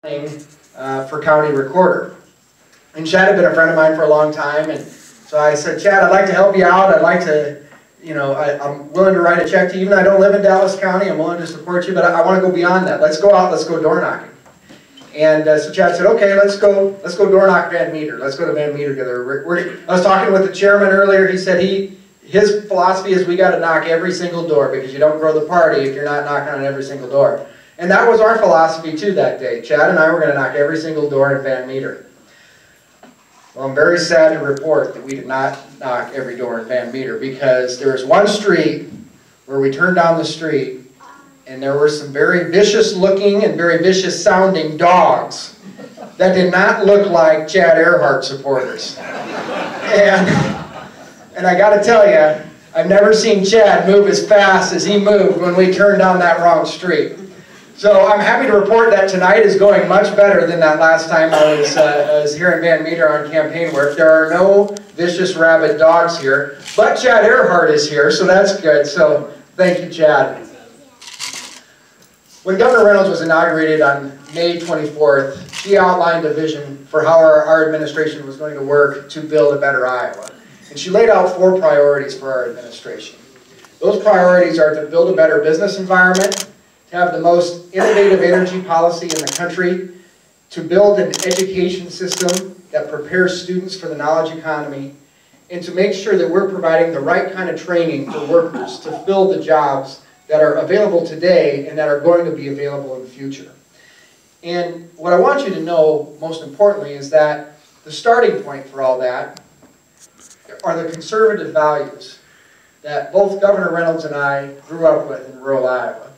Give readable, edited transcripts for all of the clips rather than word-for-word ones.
for county recorder. And Chad had been a friend of mine for a long time, and so I said, Chad, I'd like to help you out. I'd like to, I'm willing to write a check to you. Even though I don't live in Dallas County, I'm willing to support you, but I want to go beyond that. Let's go out, let's go door knocking. And so Chad said, okay, let's go door knock Van Meter. Let's go to Van Meter together. I was talking with the chairman earlier. He said his philosophy is we got to knock every single door because you don't grow the party if you're not knocking on every single door. And that was our philosophy too that day. Chad and I were going to knock every single door in Van Meter. Well, I'm very sad to report that we did not knock every door in Van Meter because there was one street where we turned down the street and there were some very vicious looking and very vicious sounding dogs that did not look like Chad Earhart supporters. And I got to tell you, I've never seen Chad move as fast as he moved when we turned down that wrong street. So I'm happy to report that tonight is going much better than that last time I was here in Van Meter on campaign work. There are no vicious rabid dogs here, but Chad Earhart is here, so that's good. So thank you, Chad. When Governor Reynolds was inaugurated on May 24th, she outlined a vision for how our administration was going to work to build a better Iowa. And she laid out 4 priorities for our administration. Those priorities are to build a better business environment, to have the most innovative energy policy in the country, to build an education system that prepares students for the knowledge economy, and to make sure that we're providing the right kind of training for workers to fill the jobs that are available today and that are going to be available in the future. And what I want you to know, most importantly, is that the starting point for all that are the conservative values that both Governor Reynolds and I grew up with in rural Iowa.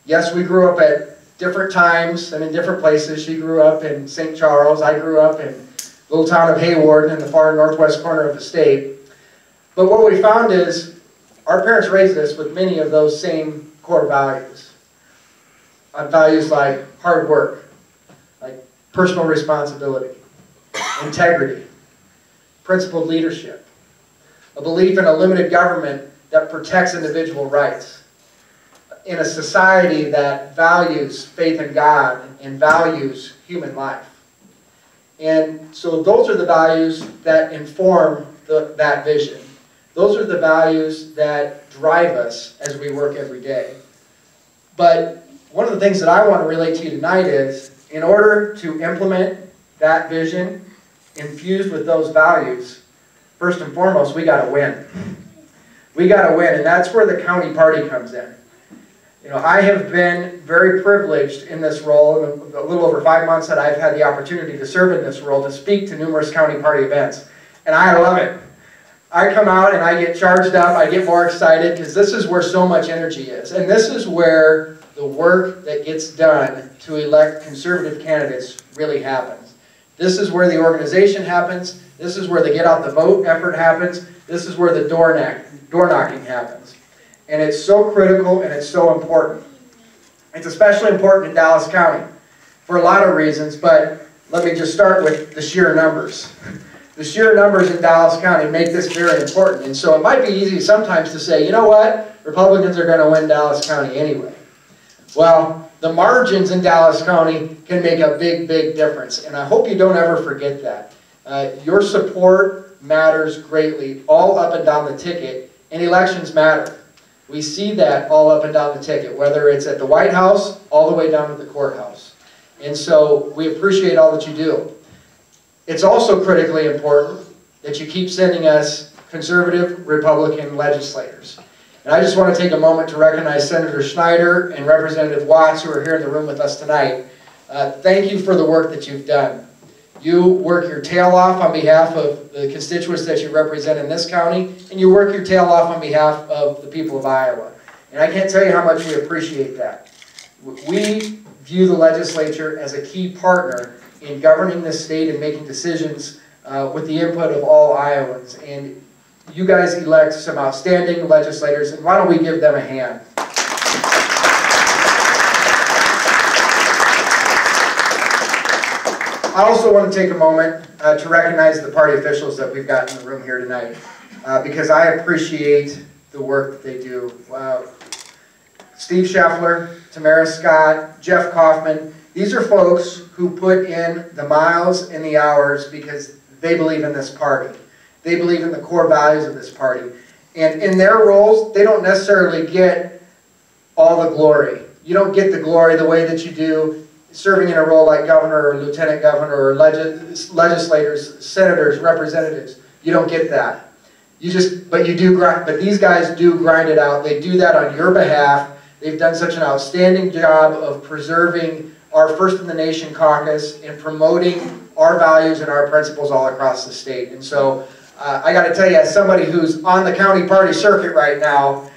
Yes, we grew up at different times and in different places. She grew up in St. Charles. I grew up in the little town of Hayward in the far northwest corner of the state. But what we found is our parents raised us with many of those same core values. Values like hard work, like personal responsibility, integrity, principled leadership, a belief in a limited government that protects individual rights, in a society that values faith in God and values human life. And so those are the values that inform that vision. Those are the values that drive us as we work every day. But one of the things that I want to relate to you tonight is, in order to implement that vision infused with those values, first and foremost, we got to win. We got to win, and that's where the county party comes in. I have been very privileged in this role, in a little over 5 months that I've had the opportunity to serve in this role, to speak to numerous county party events. And I love it. I come out and I get charged up, I get more excited, because this is where so much energy is. And this is where the work that gets done to elect conservative candidates really happens. This is where the organization happens. This is where the get out the vote effort happens. This is where the door knocking happens. And it's so critical and it's so important. It's especially important in Dallas County for a lot of reasons, but let me just start with the sheer numbers. The sheer numbers in Dallas County make this very important. And so it might be easy sometimes to say, you know what, Republicans are going to win Dallas County anyway. Well, the margins in Dallas County can make a big, big difference. And I hope you don't ever forget that. Your support matters greatly all up and down the ticket, and elections matter. We see that all up and down the ticket, whether it's at the White House, all the way down to the courthouse. And so we appreciate all that you do. It's also critically important that you keep sending us conservative Republican legislators. And I just want to take a moment to recognize Senator Schneider and Representative Watts, who are here in the room with us tonight. Thank you for the work that you've done. You work your tail off on behalf of the constituents that you represent in this county, and you work your tail off on behalf of the people of Iowa. And I can't tell you how much we appreciate that. We view the legislature as a key partner in governing this state and making decisions with the input of all Iowans. And you guys elect some outstanding legislators, and why don't we give them a hand? I also want to take a moment to recognize the party officials that we've got in the room here tonight, because I appreciate the work that they do. Steve Scheffler, Tamara Scott, Jeff Kaufman, These are folks who put in the miles and the hours because they believe in this party. They believe in the core values of this party. And in their roles, they don't necessarily get all the glory. You don't get the glory the way that you do serving in a role like governor or lieutenant governor or legislators, senators, representatives. You don't get that. But you do grind. But these guys do grind it out. They do that on your behalf. They've done such an outstanding job of preserving our First in the Nation caucus and promoting our values and our principles all across the state. And so I got to tell you, as somebody who's on the county party circuit right now,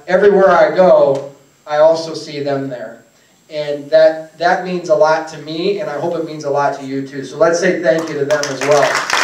everywhere I go, I also see them there. And that means a lot to me, and I hope it means a lot to you too. So let's say thank you to them as well.